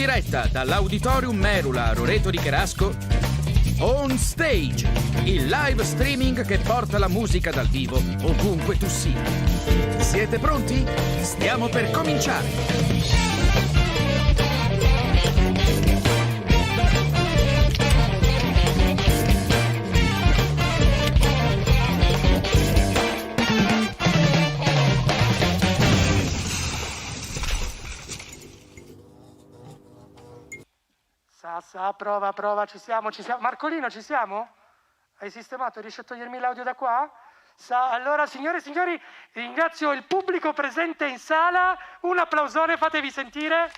diretta dall'Auditorium Merula a Roreto di Cherasco, On Stage, il live streaming che porta la musica dal vivo ovunque tu sia. Siete pronti? Stiamo per cominciare! Prova, ci siamo. Marcolino, ci siamo? Hai sistemato? Riesci a togliermi l'audio da qua? Allora, signore e signori, ringrazio il pubblico presente in sala. Un applausone, fatevi sentire.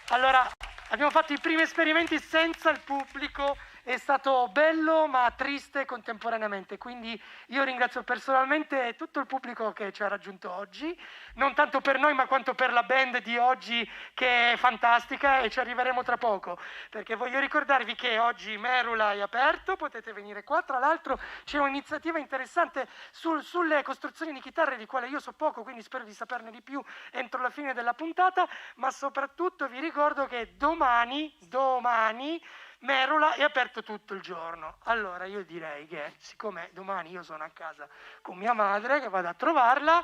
Allora, abbiamo fatto i primi esperimenti senza il pubblico. È stato bello ma triste contemporaneamente, quindi io ringrazio personalmente tutto il pubblico che ci ha raggiunto oggi, non tanto per noi ma quanto per la band di oggi che è fantastica, e ci arriveremo tra poco, perché voglio ricordarvi che oggi Merula è aperto, potete venire qua. Tra l'altro c'è un'iniziativa interessante sulle costruzioni di chitarre di quale io so poco, quindi spero di saperne di più entro la fine della puntata, ma soprattutto vi ricordo che domani Merula è aperto tutto il giorno. Allora io direi che, siccome domani io sono a casa con mia madre, che vado a trovarla,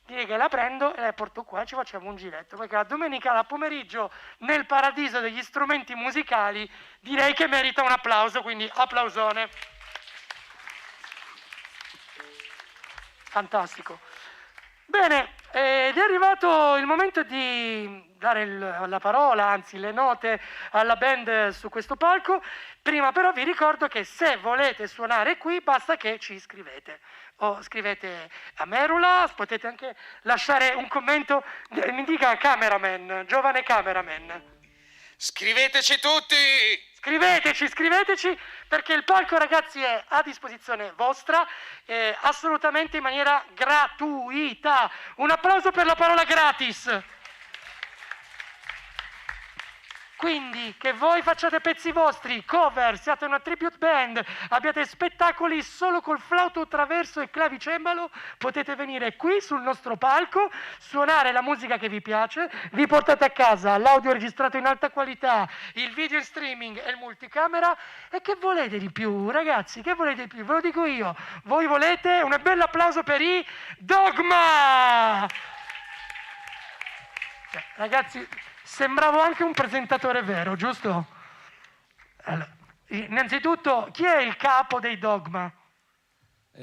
direi che la prendo e la porto qua e ci facciamo un giretto, perché la domenica al pomeriggio nel paradiso degli strumenti musicali direi che merita un applauso, quindi applausone. Fantastico. Bene, ed è arrivato il momento di dare la parola, anzi le note, alla band su questo palco. Prima però vi ricordo che se volete suonare qui basta che ci iscrivete. O scrivete a Merula, potete anche lasciare un commento, mi dica cameraman, giovane cameraman. Scriveteci tutti! Scriveteci, perché il palco, ragazzi, è a disposizione vostra, assolutamente in maniera gratuita. Un applauso per la parola gratis. Quindi, che voi facciate pezzi vostri, cover, siate una tribute band, abbiate spettacoli solo col flauto traverso e clavicembalo, potete venire qui sul nostro palco, suonare la musica che vi piace, vi portate a casa l'audio registrato in alta qualità, il video in streaming e il multicamera. E che volete di più, ragazzi? Che volete di più? Ve lo dico io. Voi volete un bel applauso per i Dogma! Ragazzi, sembravo anche un presentatore vero, giusto? Allora, innanzitutto, chi è il capo dei Dogma?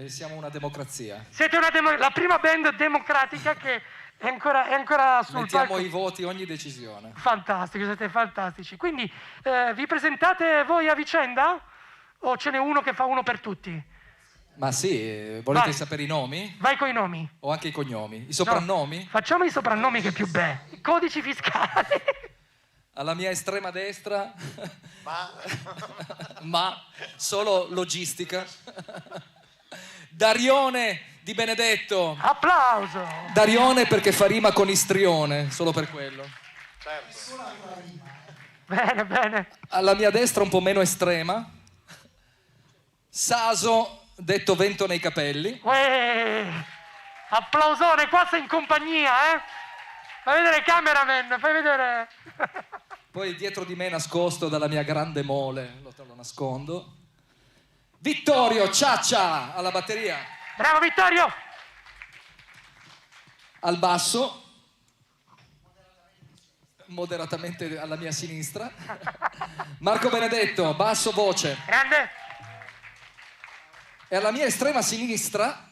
Siamo una democrazia. Siete la prima band democratica che è ancora sul Mettiamo palco. i voti ogni decisione. Fantastico, siete fantastici. Quindi vi presentate voi a vicenda? O ce n'è uno che fa uno per tutti? Ma sì, volete sapere i nomi? Vai coi nomi. O anche i cognomi? I soprannomi? No, facciamo i soprannomi che è più belli. Codici fiscali. Alla mia estrema destra, ma solo logistica, Darione Di Benedetto. Applauso. Darione perché fa rima con istrione, solo per quello. Certo. Bene. Alla mia destra, un po' meno estrema, Saso detto vento nei capelli. Applausone, qua sei in compagnia, eh? Fai vedere cameraman, fai vedere. Poi dietro di me, nascosto dalla mia grande mole, lo nascondo, Vittorio Ciaccia alla batteria. Bravo Vittorio. Al basso, moderatamente alla mia sinistra, Marco Benedetto, basso voce. Grande. E alla mia estrema sinistra,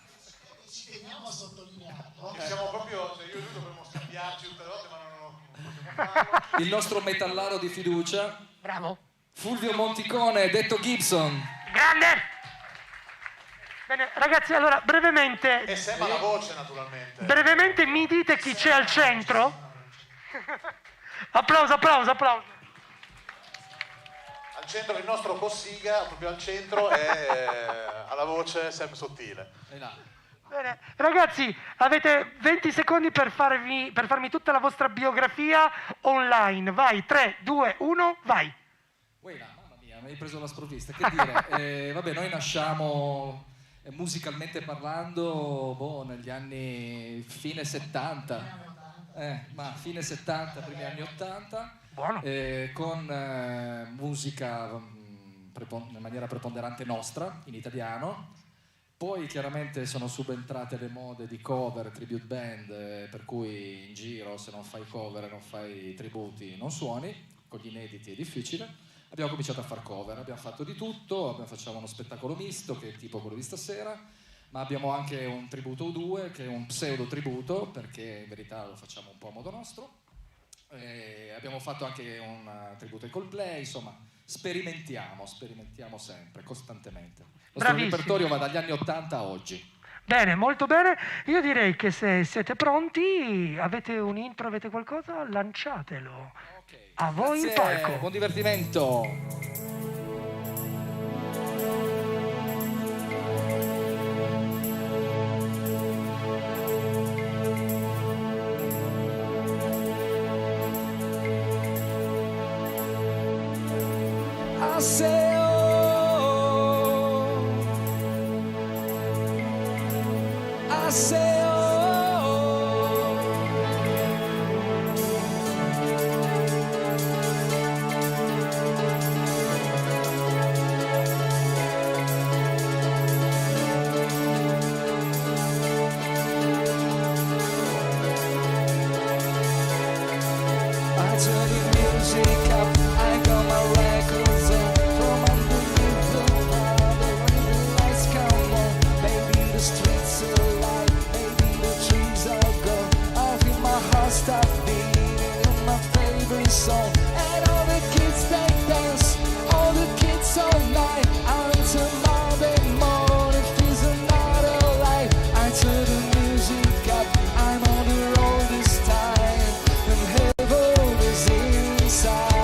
Teniamo a sottolinearlo. Siamo proprio, cioè io e lui dovremmo scambiarci tutte le volte, ma non possiamo. il nostro metallaro di fiducia, Bravo. Fulvio Monticone, detto Gibson. Grande. Bene, ragazzi, allora brevemente. E Seba la voce, naturalmente. Brevemente mi dite chi c'è al centro? Applauso. Al centro il nostro Cossiga, proprio al centro, e alla voce Sam Sottile. Bene, ragazzi, avete 20 secondi per farmi tutta la vostra biografia online. Vai, 3, 2, 1, vai. Mamma mia, mi hai preso la sprovvista. Che dire? Vabbè, noi nasciamo musicalmente parlando negli anni fine 70. ma fine 70, primi anni 80, Buono. con musica in maniera preponderante nostra, in italiano. Poi chiaramente sono subentrate le mode di cover, tribute band, per cui in giro se non fai cover e non fai tributi non suoni, con gli inediti è difficile. Abbiamo cominciato a far cover, abbiamo fatto di tutto, facciamo uno spettacolo misto che è tipo quello di stasera, ma abbiamo anche un tributo U2 che è un pseudo tributo, perché in verità lo facciamo un po' a modo nostro. Abbiamo fatto anche un tributo ai Coldplay, insomma sperimentiamo sempre, costantemente. Il nostro repertorio va dagli anni 80 a oggi. Bene, molto bene. Io direi che se siete pronti, avete un intro, avete qualcosa, lanciatelo. Okay. A voi il palco. Buon divertimento. I say, oh, I say, oh, I turn the music up, I got my records on. From underneath the water, the lights come on. Maybe the streets are alive, maybe the trees are gone. I feel my heart stop beating in my favorite song. And all the kids they dance, all the kids all night. Until Monday morning feels another life. I turn the music up, I'm on the road this time. And heaven is inside.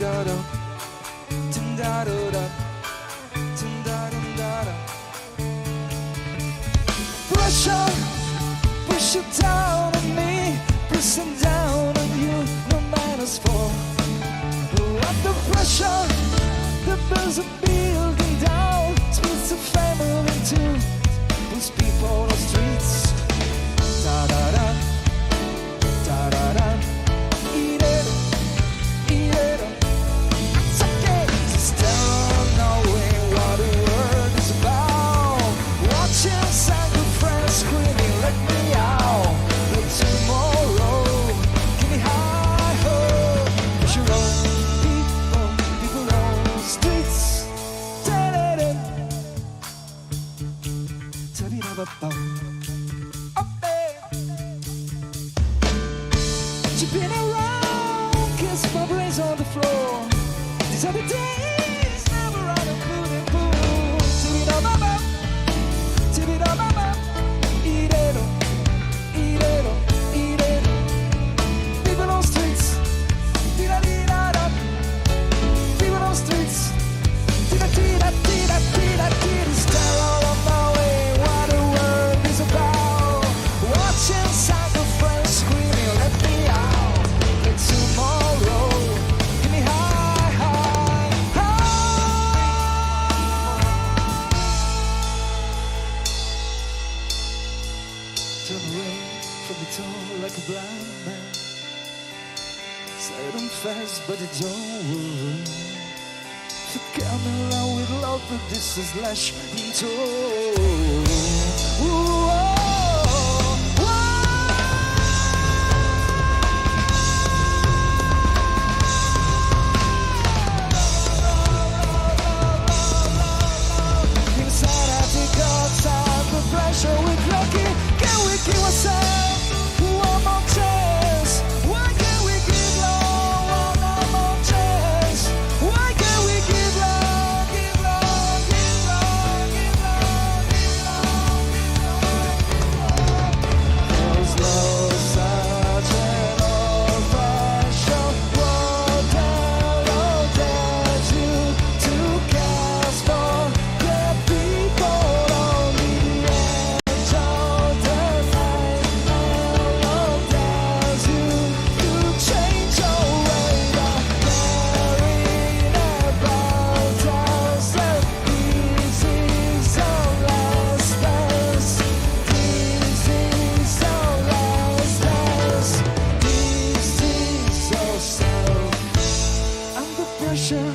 Ti-da-da, ti-da-da-da, ti-da-da-da-da. Pressure, push it down on me, pressing down on you, no matters for. Under pressure, the bills are building down, splits the family in two, puts people on the streets. Da-da-da, da-da-da, eat it, it's okay. Still knowing what the world is about, watching Santa friends screaming, let me out, but tomorrow, give me high hope, push your own people on the streets. Da-da-da, da-da-da-da-da. Been around, kiss my brains on the floor. These are the days, never on a booty pool. Tibida-ba-ba, tibida-ba-ba, eat-it-o, eat-it-o, eat-it-o. People on streets, tida-dee-da-da. People on streets, tida-tida-tida-tida-tida. Stare all on my way, what the world is about. Watching Santa friends screaming, let me out. Tomorrow, give me high, high, high. Turn away from the door like a blind man. Slide on fast, but it don't work. If you come around with love, but this is lash into. Pressure with lucky, can we give ourselves one more chance? Why can't we give love one more chance? Why can't we give love, give love, give love, give love, give love, give love? 'Cause love's such an old fashion world that dares you to cast for the people on the edge of the night. Love dares you to change your way. Caring about us, that this is our last dance. This is our last dance. This is ourselves. Under pressure,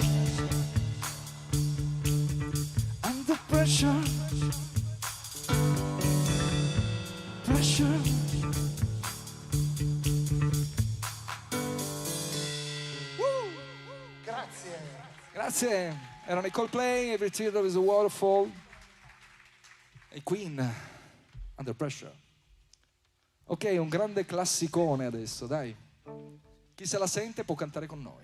under pressure, pressure. Grazie. Grazie, erano i Coldplay, Every Teardrop is a Waterfall. E Queen, Under Pressure. Ok, un grande classicone adesso, dai. Chi se la sente può cantare con noi.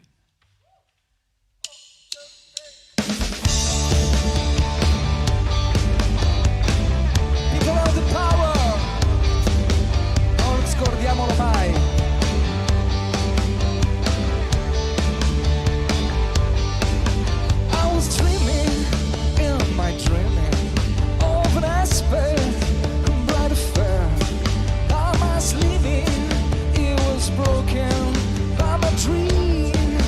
People of the power, non scordiamolo mai. I was dreaming in my dreaming of an aspect from bright affair. I was living, it was broken by my dream.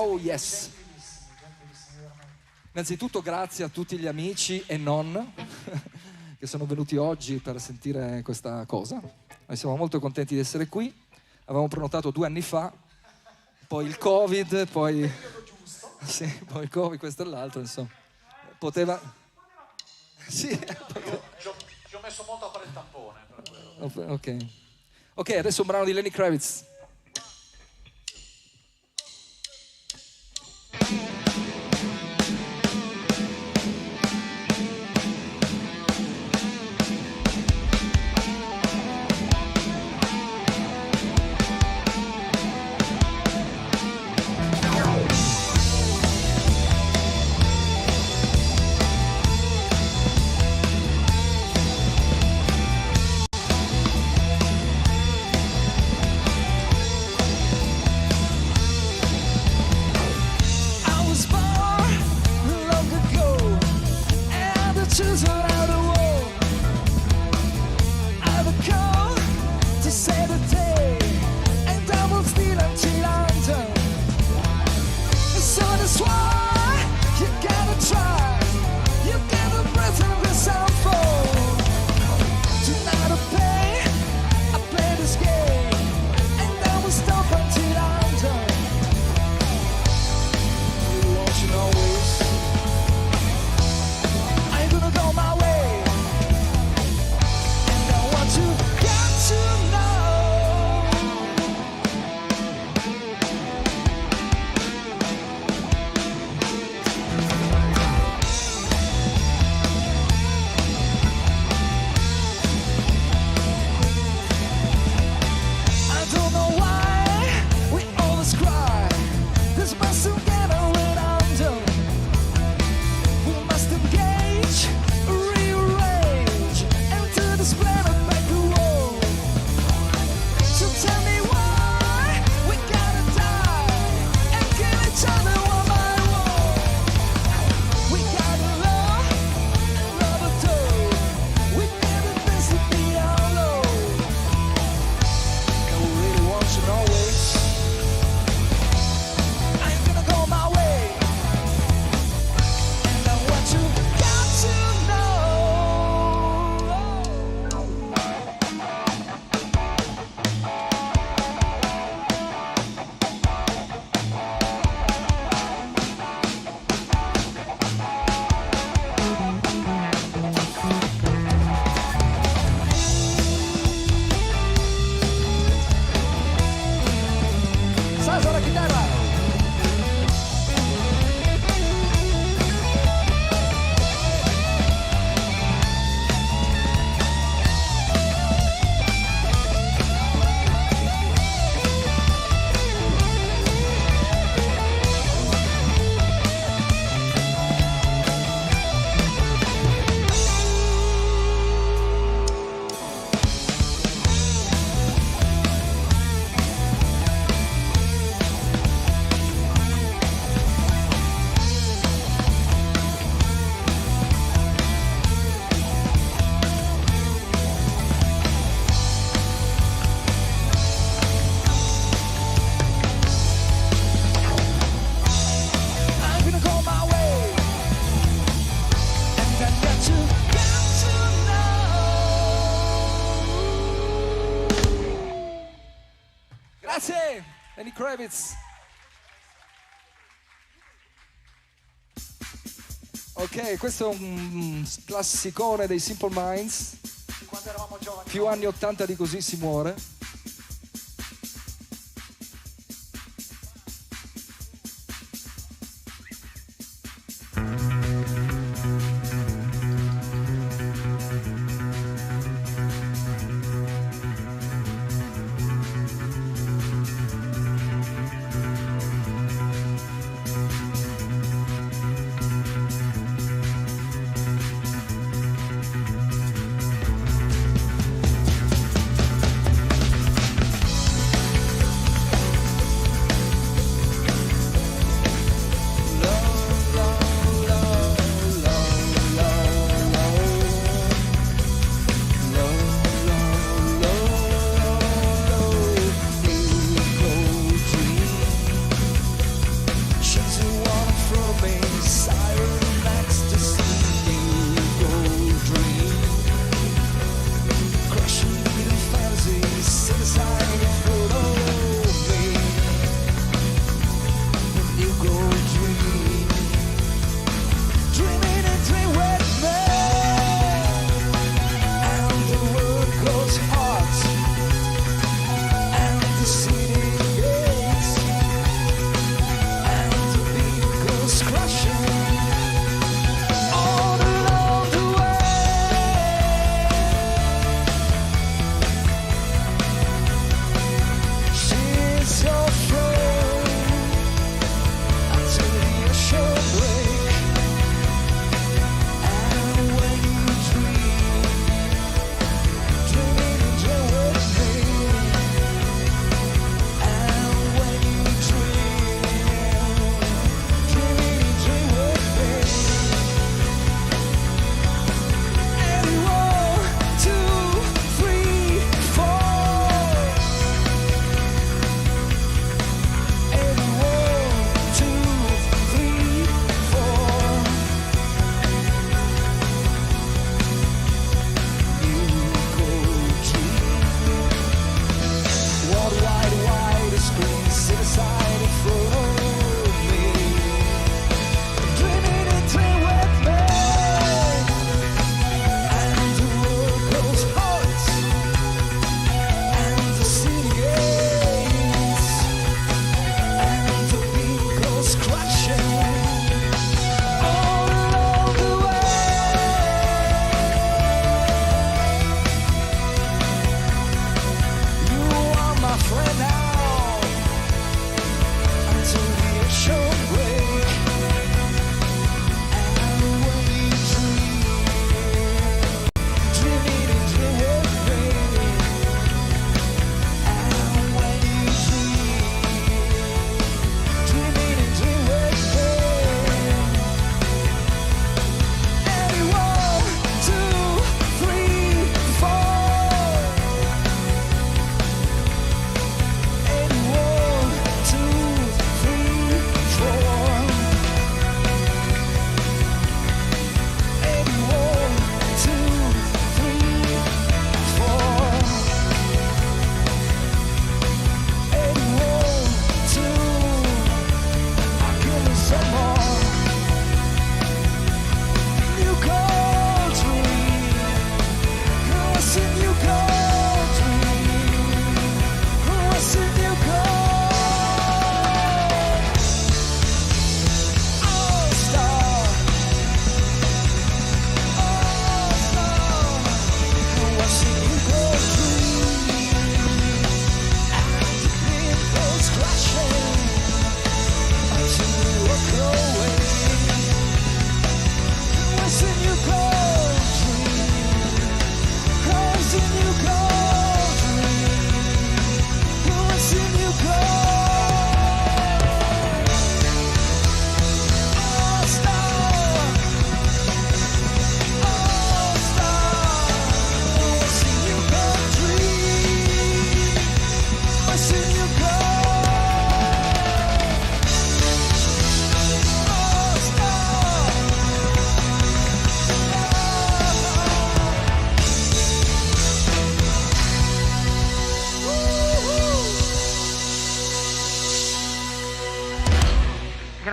Oh yes. Innanzitutto grazie a tutti gli amici e non che sono venuti oggi per sentire questa cosa. Noi siamo molto contenti di essere qui. Avevamo prenotato 2 anni fa, poi il Covid, poi sì, poi il Covid, questo e l'altro, insomma. Poteva. Sì. Ci ho messo molto a fare il tampone per quello. Ok, adesso un brano di Lenny Kravitz. Grazie, Lenny Kravitz. Ok, questo è un classicone dei Simple Minds. Quando eravamo giovani. Più anni 80 di così si muore.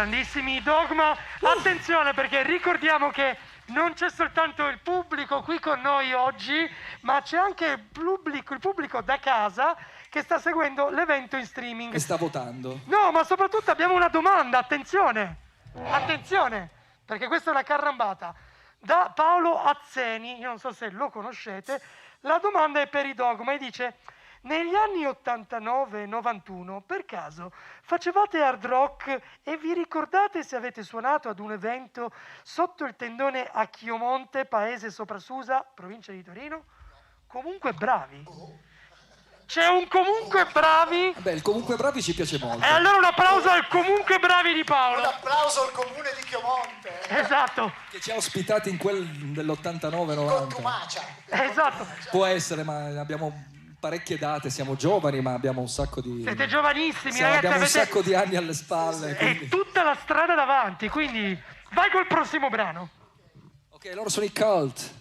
grandissimi Dogma. Attenzione, perché ricordiamo che non c'è soltanto il pubblico qui con noi oggi, ma c'è anche il pubblico da casa che sta seguendo l'evento in streaming. E sta votando. No, ma soprattutto abbiamo una domanda, attenzione, perché questa è una carrambata. Da Paolo Azzeni, io non so se lo conoscete, la domanda è per i Dogma e dice: negli anni 89 e 91 per caso facevate hard rock e vi ricordate se avete suonato ad un evento sotto il tendone a Chiomonte, paese Soprasusa, provincia di Torino? Comunque bravi. C'è un comunque bravi. Beh, il comunque bravi ci piace molto. E allora un applauso al comunque bravi di Paolo. Un applauso al comune di Chiomonte. Esatto. Che ci ha ospitati in quel dell'89-90. Contumacia. Esatto. Può essere, ma abbiamo parecchie date, siamo giovani, ma abbiamo un sacco di... Siete giovanissimi, Siamo- ragazzi. abbiamo un Avete sacco di anni alle spalle. e Quindi... tutta la strada davanti, quindi vai col prossimo brano. Ok, loro sono i Cult.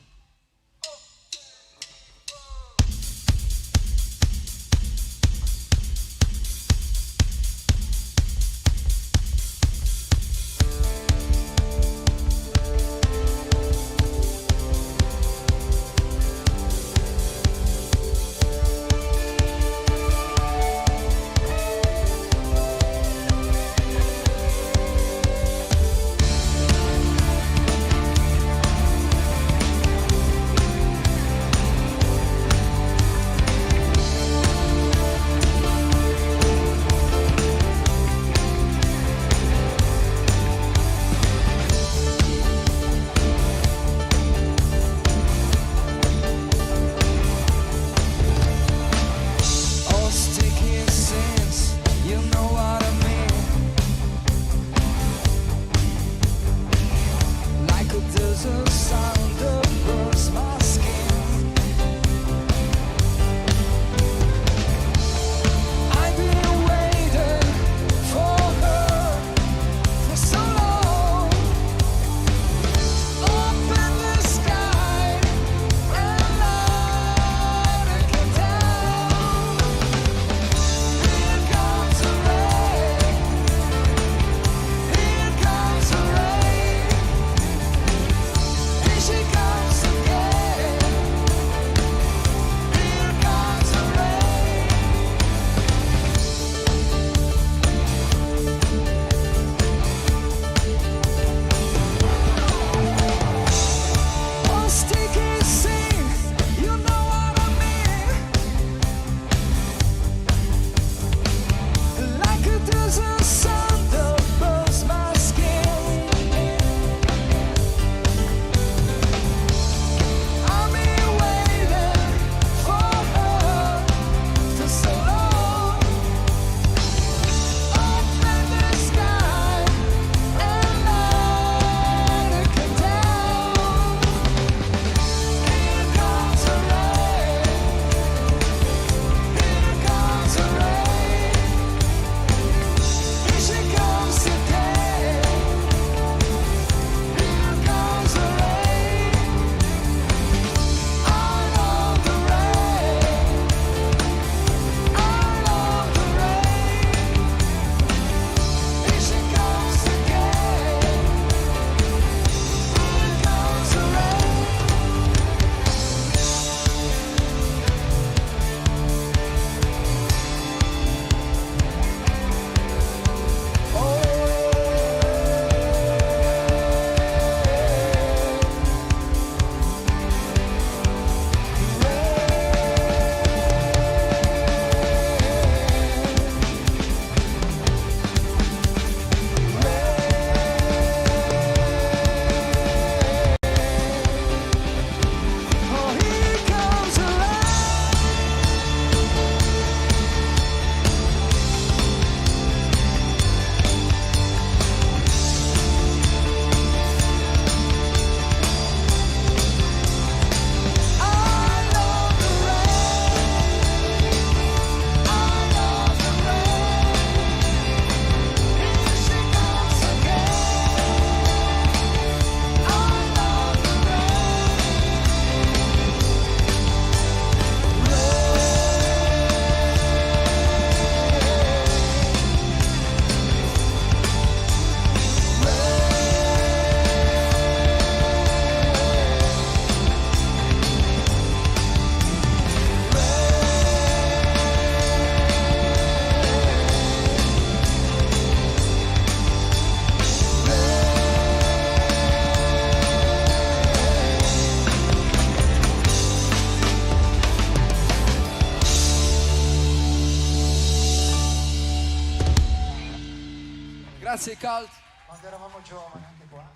Grazie ai Cult. Quando eravamo giovani anche qua.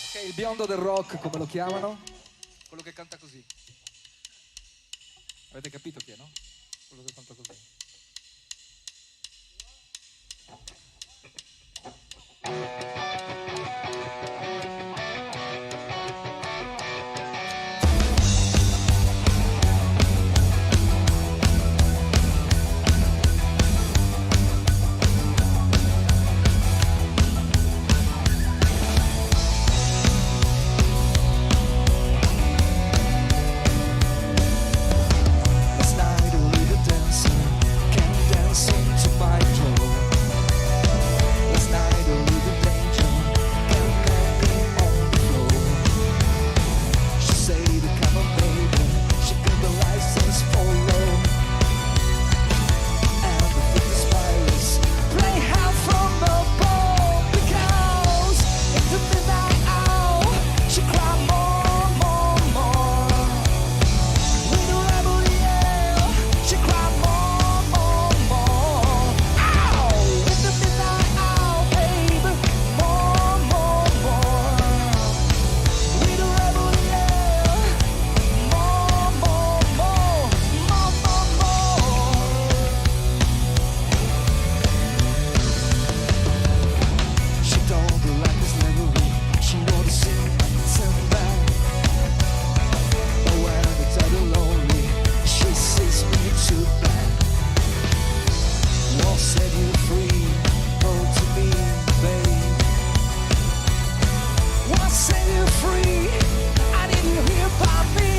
Ok, il biondo del rock, come lo chiamano? Quello che canta così. Avete capito chi è, no? Quello che canta così. Last night a little dancer came dancing to my door. Last night a little danger came banging on the floor. She said, come on baby, she got the license for love. And the fifty spirits play hard from above. Because in the midnight hour she cried more, more, more. With a rebel yell, she cried more, more, more. Ow! In the midnight hour, baby, more, more, more. With a rebel yell, more, more, more, more, more, more. She don't look like a slavery. She wanna sing, sing back. But when it's all lonely, she sees me too bad. Won't set you free, hold to me, babe. Won't set you free, I need you here by me.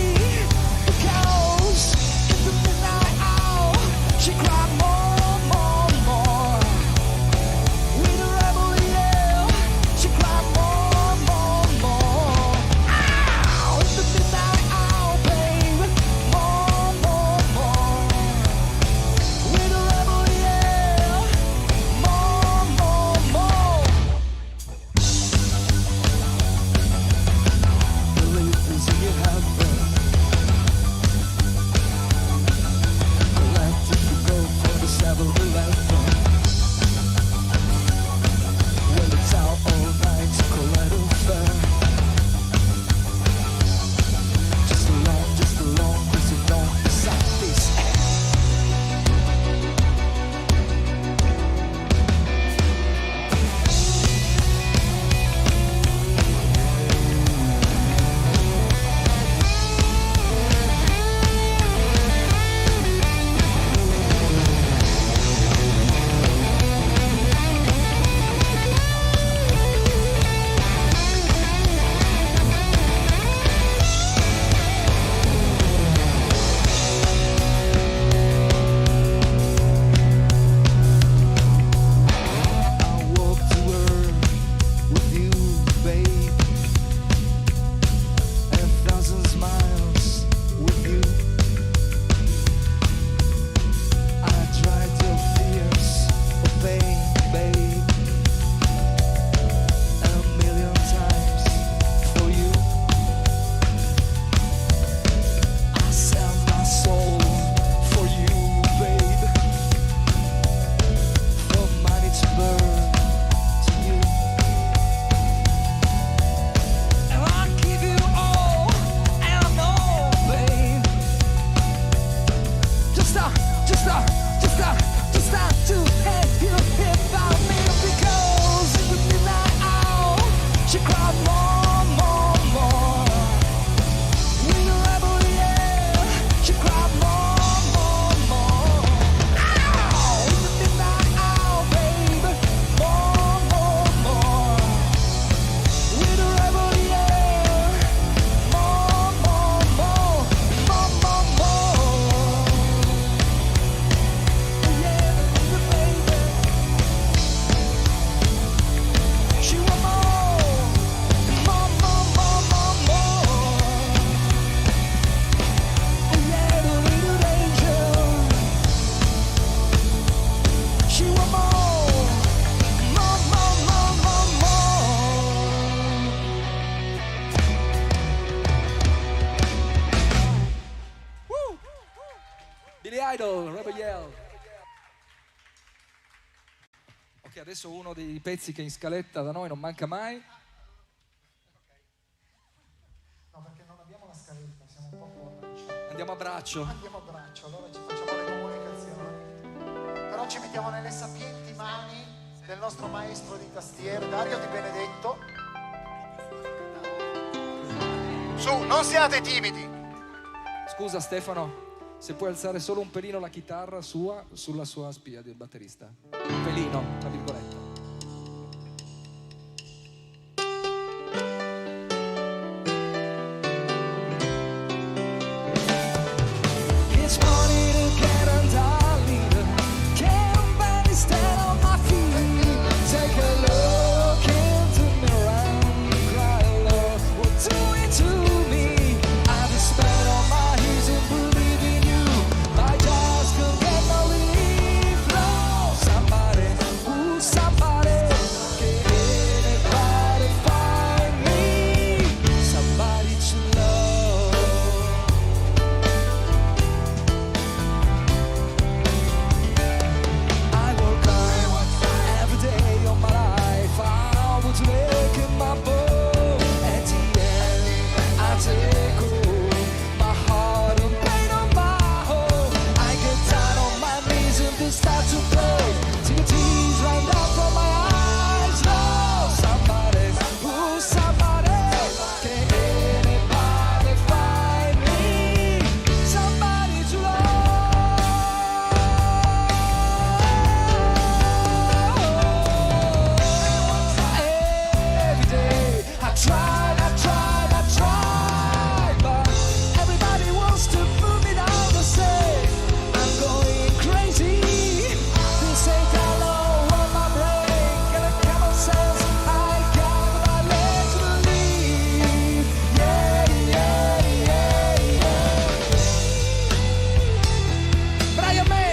Because in the midnight hour, she cried more, more, more. With a rebel yell, she cried more, more, more. Ow! In the midnight hour, baby, more, more, more. With a rebel yell, more, more, more. Believe is in your heaven. Collect if you go for the 7-Eleven. Well, it's out all night to collect a fare. Just along, cause you don't decide this air. I walk to work with you, babe. 1,000 miles with you. I tried your fears of pain, babe. 1,000,000 times for you. I sell my soul for you, babe. From money to burn to you. And I'll give you all I know, babe. Just to have you here by me. Because in the midnight hour, she cried more, more, more. With a rebel yell, she cried more, more, more. Ow! In the midnight hour, baby, more, more, more. With a rebel yell, more, more, more, more, more, more. Yeah, baby. She want more, more, more, more, more, more. Yeah, the little angel. She want more, more, more, more, more, more. Billy Idol, Rebel Yell. Ok, adesso uno dei pezzi che in scaletta da noi non manca mai. No, perché non abbiamo la scaletta, siamo un po' fuori. Andiamo a braccio. Andiamo a braccio, allora ci facciamo le comunicazioni. Però ci mettiamo nelle sapienti mani del nostro maestro di tastiere, Dario Di Benedetto. Su, non siate timidi. Scusa Stefano, se puoi alzare solo un pelino la chitarra sua sulla sua spia del batterista. Un pelino, tra virgolette. It's funny to get undone. Can't barely stand on my feet. Take a look into the mirror and cry, Lord, what do it to me? I just spent all my years in believing you. My jaws could get no relief. No, somebody, ooh, somebody, can anybody find me? Somebody to love. I woke up every day of my life. I was making my bow. At the end, I take home my heart and pain on my home. I get down on my knees and just start to pray. Till the tears run down from my eyes. No, somebody, ooh, somebody, can anybody find me? Somebody to love. Every day I tried, but everybody wants to put me down to say I'm going crazy. This ain't hello on my brain. Got a common sense, I got my legs to believe. Yeah, yeah, yeah, yeah. Brian May.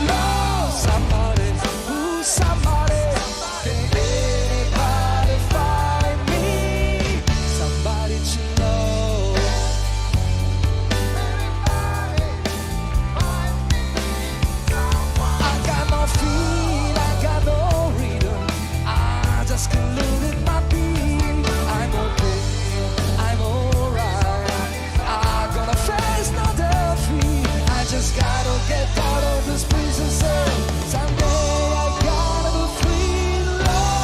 No, somebody, ooh, somebody, can anybody find me? Somebody to love. I got no feel, I got no rhythm. I just can't live with my being. I'm okay, I'm alright. I'm gonna face no defeat. I just gotta get out of this prison cell. Someday I gotta be free, love.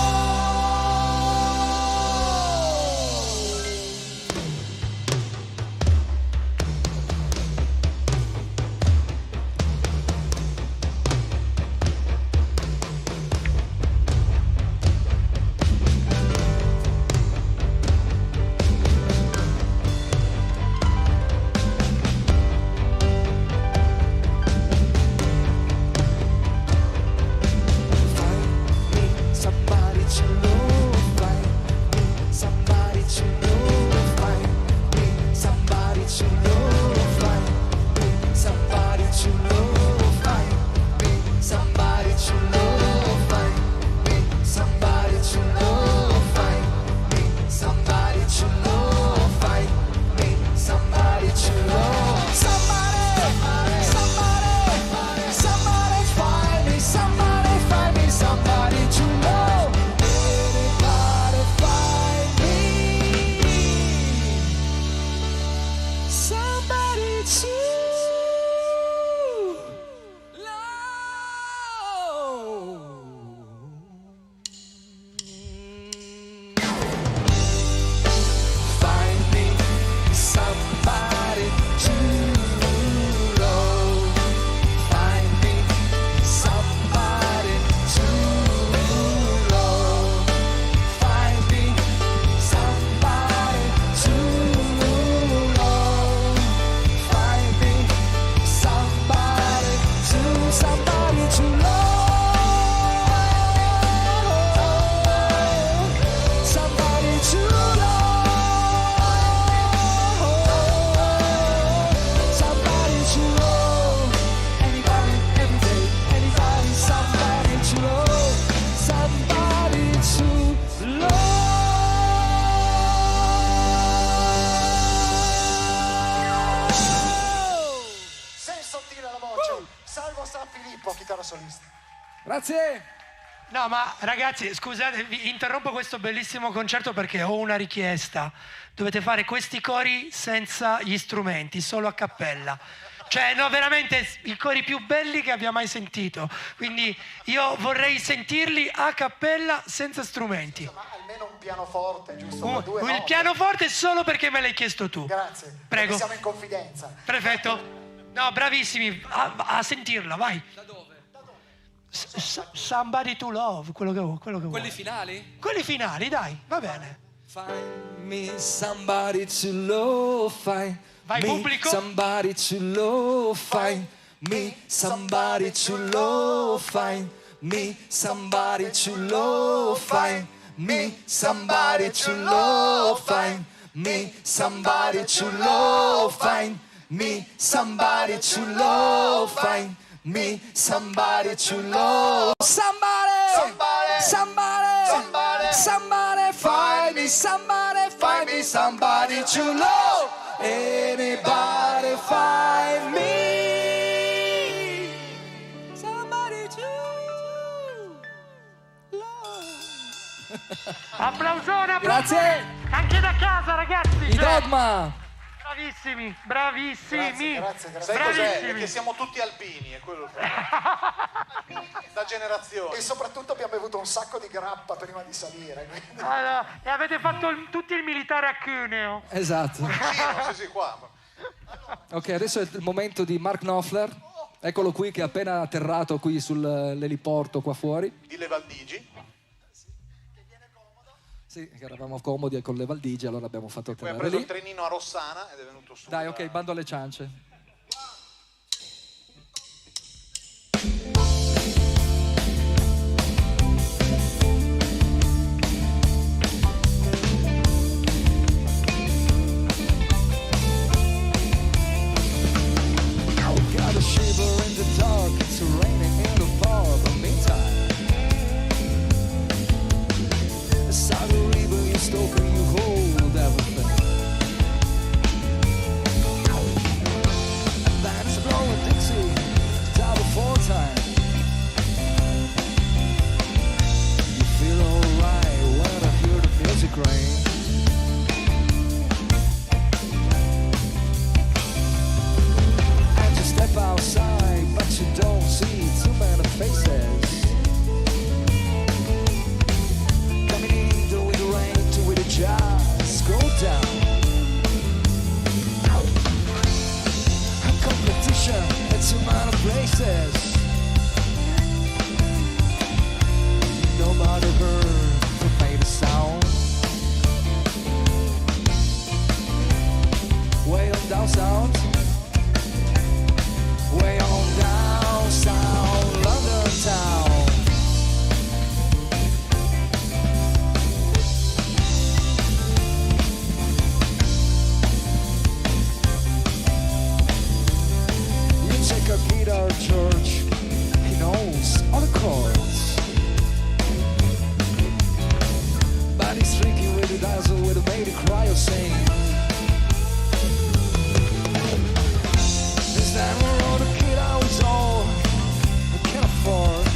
Somebody to love, find me. Somebody to love, find me. Somebody to love, find me. Somebody to love, find me. Somebody to love, find me. Somebody to love, find me. Somebody to love, find me. Somebody to love. Somebody find me. Somebody find me. Somebody to love. Anybody find me. Somebody to love. Find me somebody to love. Find me somebody to love. Find me somebody to love. Find me Grazie! No, ma ragazzi, scusate, vi interrompo questo bellissimo concerto perché ho una richiesta. Dovete fare questi cori senza gli strumenti, solo a cappella. Cioè, no, veramente i cori più belli che abbia mai sentito. Quindi io vorrei sentirli a cappella senza strumenti. Ma almeno un pianoforte, giusto? Con due Il note. pianoforte solo perché me l'hai chiesto tu. Grazie. Prego. Perché siamo in confidenza. Perfetto. No, bravissimi. A sentirla, vai. Da dove? Somebody to love, quello che vuoi. Quelli finali? Quelli finali, dai, va bene. Find me somebody to love, find Vai, me pubblico. somebody to love, find me somebody to love, find me somebody to love, find me somebody to love, find me somebody to love, find me somebody to love, find me somebody to love, somebody, somebody, find me somebody to love, anybody find me somebody to love. Applausone. Grazie. Anche da casa, ragazzi. I Dogma. Bravissimi, bravissimi. Grazie. Sai cos'è? È Bravissimi. che siamo tutti alpini, è quello il problema. Da generazione. E soprattutto abbiamo bevuto un sacco di grappa prima di salire. quindi- Allora, e avete fatto tutti il militare a Cuneo. Esatto. Sì, qua. Ok, adesso è il momento di Mark Knopfler. Eccolo qui che è appena atterrato qui sull'eliporto qua fuori. Di Le Valdigi. Sì, che eravamo comodi con le Valdigi, allora abbiamo fatto Poi ha atterrare preso lì. il trenino a Rossana ed è venuto su. Dai, ok, bando alle ciance. Got a shiver in the dark, it's raining in the bar, but meantime a side of river you stoke and you hold everything. And then it's blowing Dixie, double 4 time. You feel alright when I hear the music rain. And you step outside, but you don't see too many faces. Coming in with the rain, to with the jazz, go down. A competition in too many places. Nobody heard who made a sound. Way on down south. Way on down south, London town. You take a guitar, George, he knows all the chords. But he's drinking with the dazzle, with a baby cry or sing. This time we wrote a kid out was all we can afford.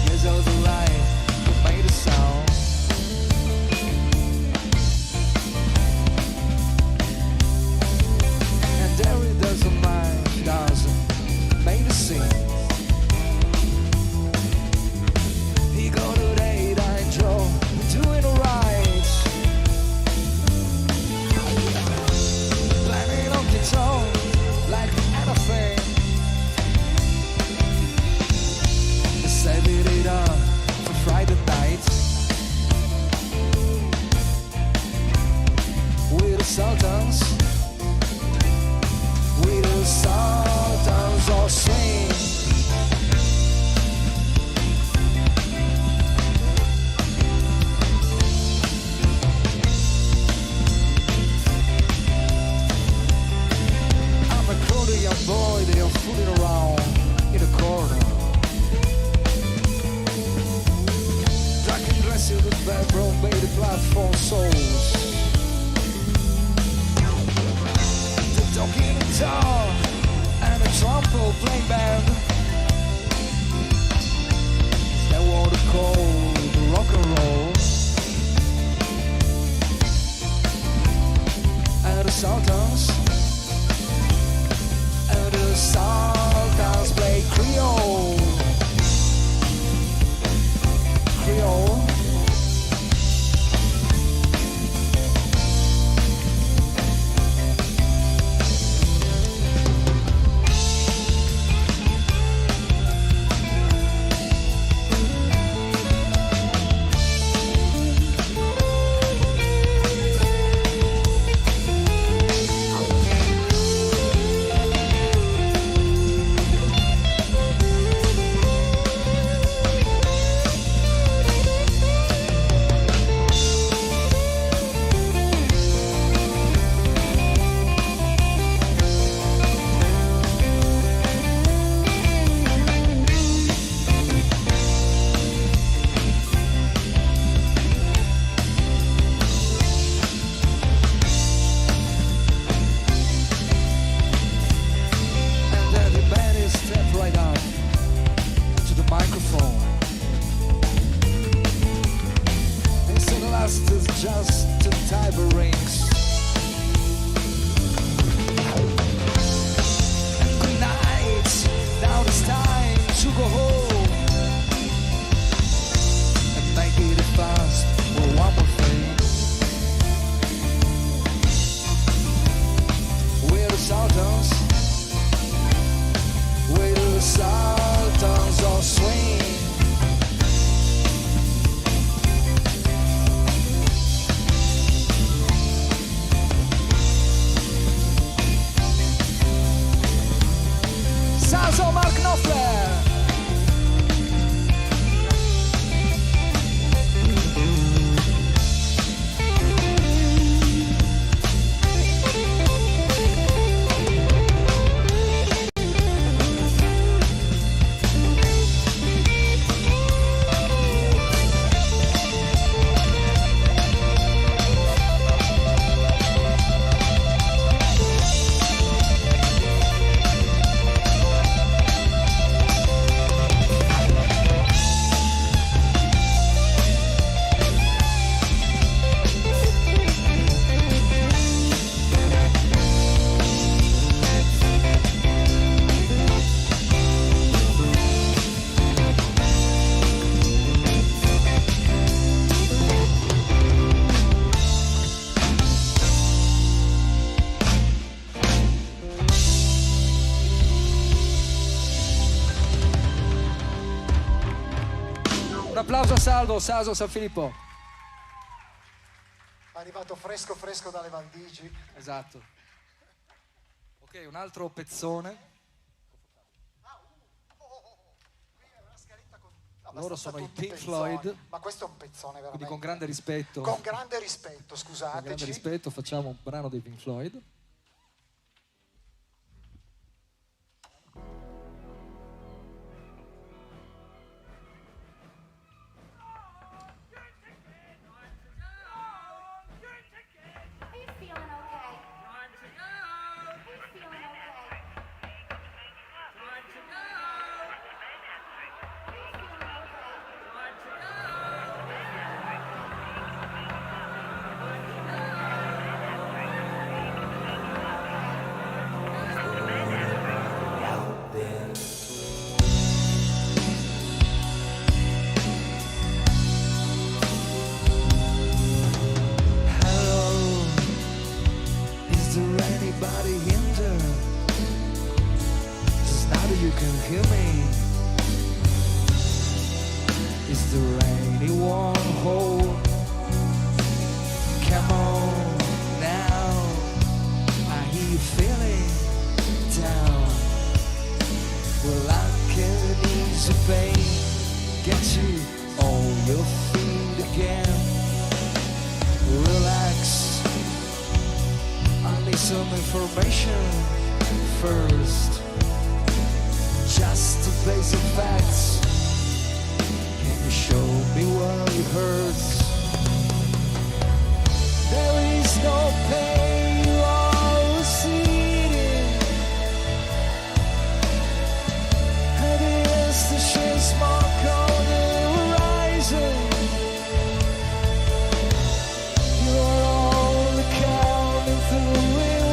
Here's all the light that made a sound. And there it doesn't mind, she doesn't make a scene. He go to date, I enjoy, we're doing alright. Planning on guitar, like anything. Saving it up for Friday night. With the Sultans, all swing. I'm a crowded young boy, they are fooling around in a corner. Drunk and dressed in the bedroom, baby platform souls. The donkey guitar and a trumpet playing back. Sultans, and the Sultans play Creole. Creole. Un applauso a Salvo, Saso San Filippo. È arrivato fresco fresco dalle Valdigi. Esatto. Ok, un altro pezzone. Loro sono i Pink Floyd. Ma questo è un pezzone veramente. Quindi con grande rispetto. Con grande rispetto, scusateci. Con grande rispetto facciamo un brano dei Pink Floyd. You're all the counting through it.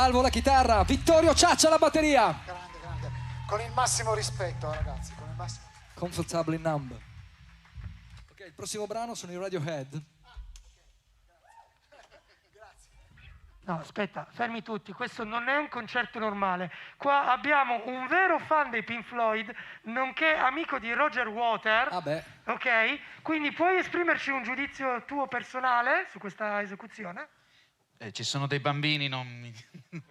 Salvo la chitarra, Vittorio Ciaccia alla batteria. Grande, grande. Con il massimo rispetto, ragazzi, con il massimo. Comfortably Numb. Ok, il prossimo brano sono i Radiohead. No, aspetta, fermi tutti, questo non è un concerto normale. Qua abbiamo un vero fan dei Pink Floyd, nonché amico di Roger Waters. Ah beh. Ok? Quindi puoi esprimerci un giudizio tuo personale su questa esecuzione? Ci sono dei bambini, non mi... Non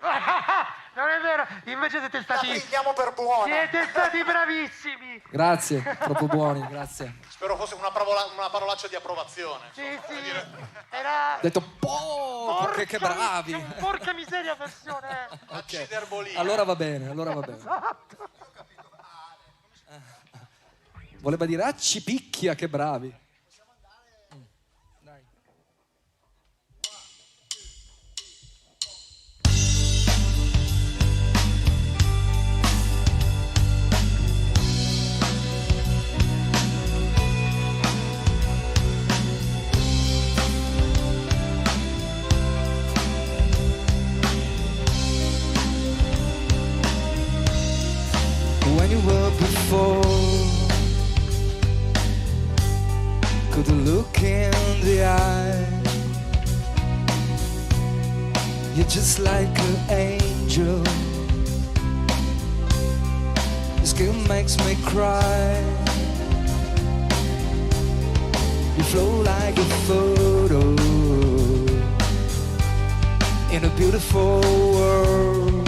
è vero, invece siete La stati... prendiamo per buona. Siete stati bravissimi! Grazie, troppo buoni, grazie. Spero fosse una parolaccia di approvazione. Sì, era... Ho detto, che bravi. Porca miseria versione. Acciderbolina. Allora va bene, allora va bene. Esatto. Voleva dire, ah, ci picchia, che bravi. Dai. When you were before, could look in the eye. You're just like an angel. Your skin makes me cry. You flow like a photo in a beautiful world.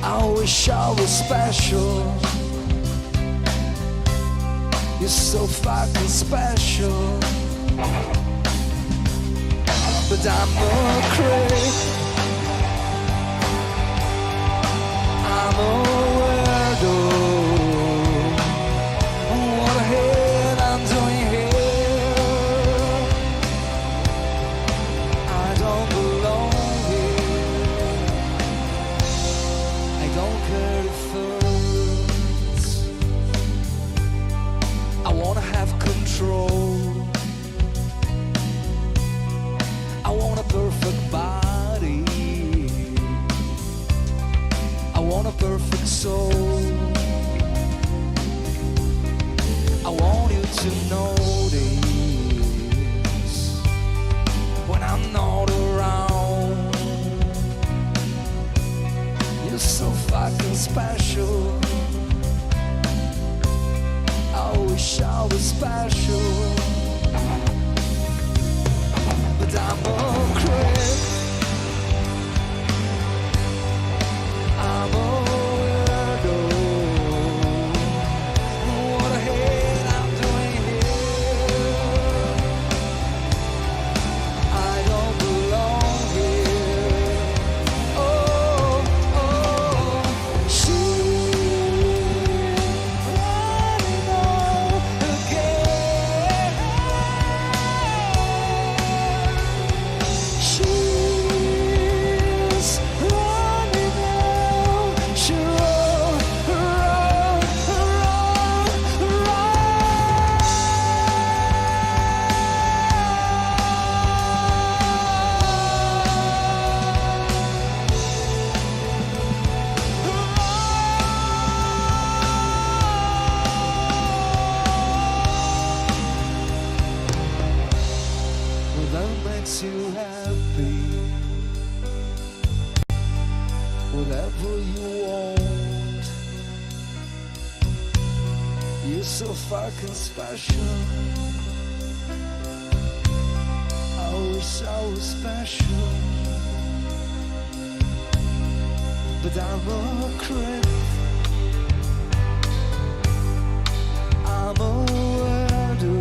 I wish I was special. You're so fucking special. But I'm a creep. I'm a weirdo. What the hell I'm doing here? I don't belong here. I don't care if hurts. I wanna have control. I want a perfect body. I want a perfect soul. I want you to notice when I'm not around. You're so fucking special. I wish I was special. But I'm a creep. I'm a weirdo. What the hell I'm doing here? I don't belong here. Oh, oh, she's running on again. She's running out. She run, run, Well, that makes you happy. Whatever you want. You're so fucking special. I wish I was special. But I'm a creep. I'm a weirdo.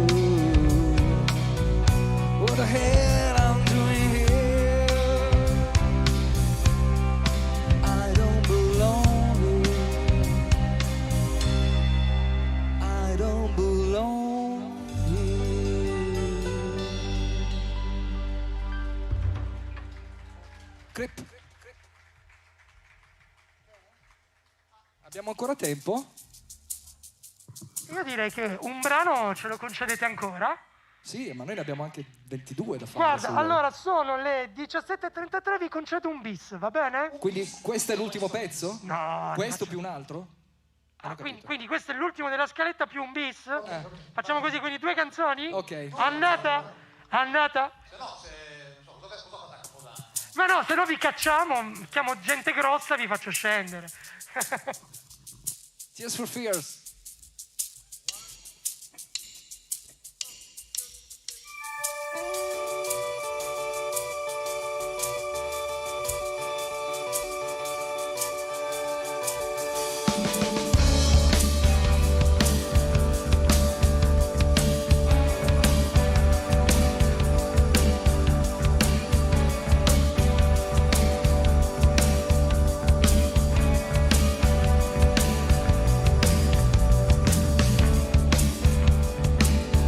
What the hell I'm doing here? I don't belong here. I don't belong here. Creep. Abbiamo ancora tempo? Io direi che un brano ce lo concedete ancora. Sì, ma noi ne abbiamo anche 22 da fare. Guarda, se vuoi. allora sono le 17:33, vi concedo un bis, va bene? Quindi questo è l'ultimo pezzo? No. Questo più un altro? Ah, quindi questo è l'ultimo della scaletta più un bis? Facciamo così, quindi 2 canzoni? Ok. Andata? Se no, non so, cosa fate a Capodanno? Ma no, se no vi cacciamo, chiamo gente grossa e vi faccio scendere. Tears for Fears.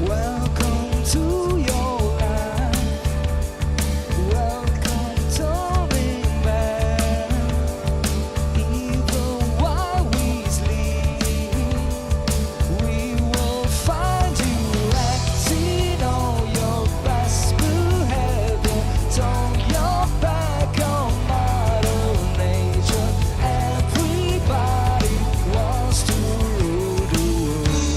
Welcome to your life. Welcome turning back. Even while we sleep, we will find you acting on your best behavior. Turn your back on Mother Nature. Everybody wants to rule the world.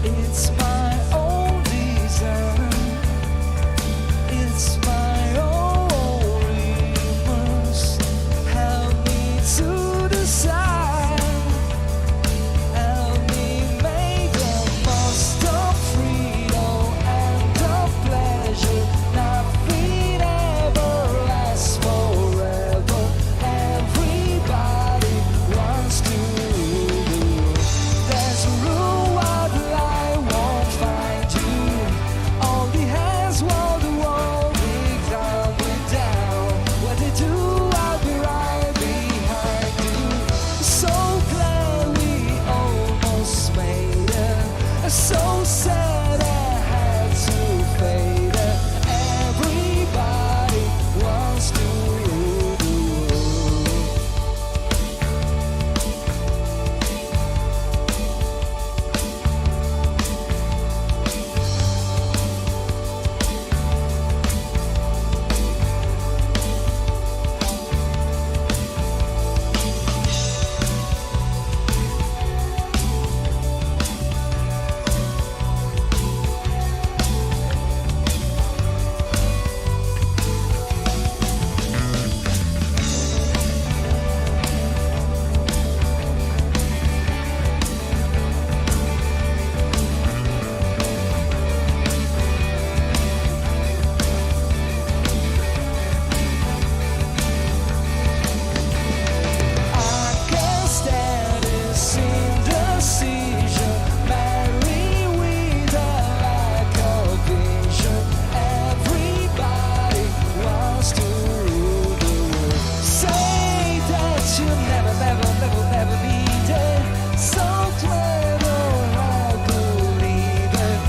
It's my own design. It's my own remorse. Help me to decide. Help me make the most of freedom and of pleasure. Nothing ever lasts forever. Everybody wants to rule the world. There's a rule where the light won't find you. All the hands while the world be down. What they do, I'll be right behind you. So glad we almost made it. So sad I had to fade it. Everybody wants to rule the world. I can't stand this indecision. Marry with a lack of vision. Everybody wants to rule the world. Say that you never need it. So clever, I believe it.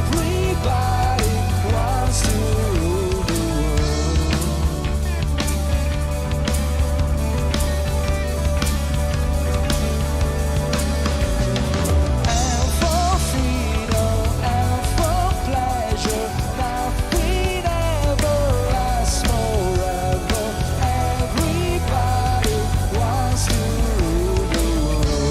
Everybody wants to rule the world. And for freedom and for pleasure, nothing ever lasts forever. Everybody wants to rule the world.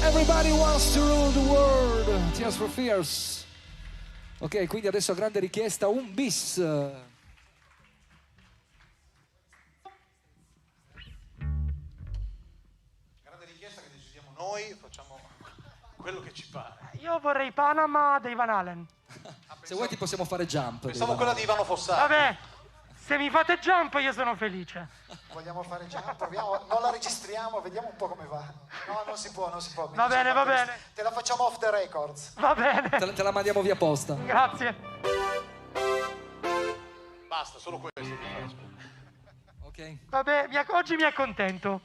Everybody wants to rule the world. Tears for Fears. Ok, quindi adesso a grande richiesta un bis. Grande richiesta che decidiamo noi, facciamo quello che ci pare. Io vorrei Panama dei Van Halen. A Se vuoi ti possiamo fare jump. Pensavo quella di Ivano Fossati. Vabbè, se mi fate jump io sono felice. Vogliamo fare già? Proviamo, non la registriamo, vediamo un po' come va. No, non si può, non si può. Va bene, va bene. Te la facciamo off the records. Va bene, Te la mandiamo via posta. grazie. Basta, solo questo. Di fare, scusa. Ok. Vabbè, oggi mi accontento.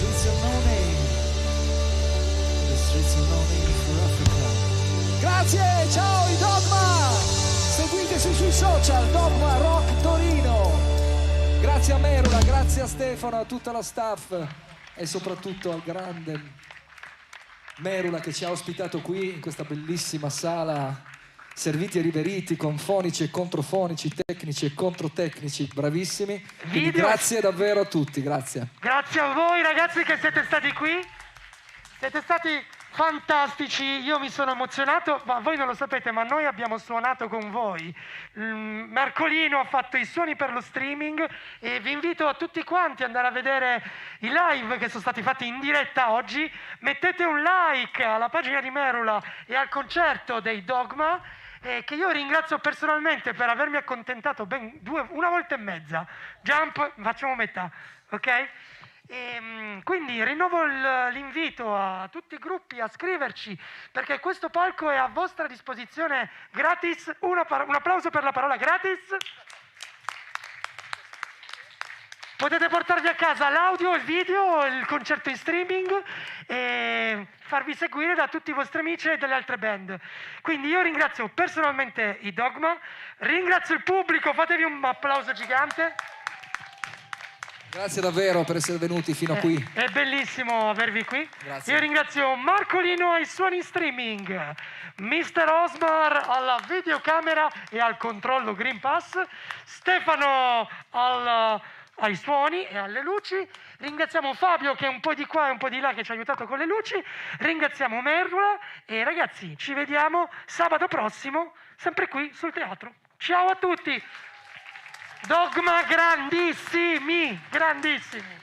streets have no name. The streets have no name for Africa. Grazie, ciao i Dogma! Seguiteci sui social, Dogma Rock Torino. Grazie a Merula, grazie a Stefano, a tutta la staff e soprattutto al grande Merula che ci ha ospitato qui in questa bellissima sala, serviti e riveriti con fonici e controfonici, tecnici e controtecnici, bravissimi. Quindi grazie davvero a tutti, grazie. Grazie a voi ragazzi che siete stati qui, siete stati fantastici, io mi sono emozionato, ma voi non lo sapete, ma noi abbiamo suonato con voi. Marcolino ha fatto i suoni per lo streaming e vi invito a tutti quanti ad andare a vedere i live che sono stati fatti in diretta oggi. Mettete un like alla pagina di Merula e al concerto dei Dogma, che io ringrazio personalmente per avermi accontentato ben una volta e mezza. Jump, facciamo metà, ok? Quindi rinnovo l'invito a tutti i gruppi a scriverci, perché questo palco è a vostra disposizione gratis. Un applauso per la parola gratis. Potete portarvi a casa l'audio, il video, il concerto in streaming e farvi seguire da tutti i vostri amici e dalle altre band. Quindi io ringrazio personalmente i Dogma, ringrazio il pubblico, fatevi un applauso gigante. Grazie davvero per essere venuti fino a qui. È bellissimo avervi qui. Grazie. Io ringrazio Marcolino ai suoni in streaming, Mr. Osmar alla videocamera e al controllo Green Pass, Stefano ai suoni e alle luci. Ringraziamo Fabio che è un po' di qua e un po' di là che ci ha aiutato con le luci. Ringraziamo Merula e ragazzi ci vediamo sabato prossimo sempre qui sul teatro. Ciao a tutti! Dogma grandissimi, grandissimi.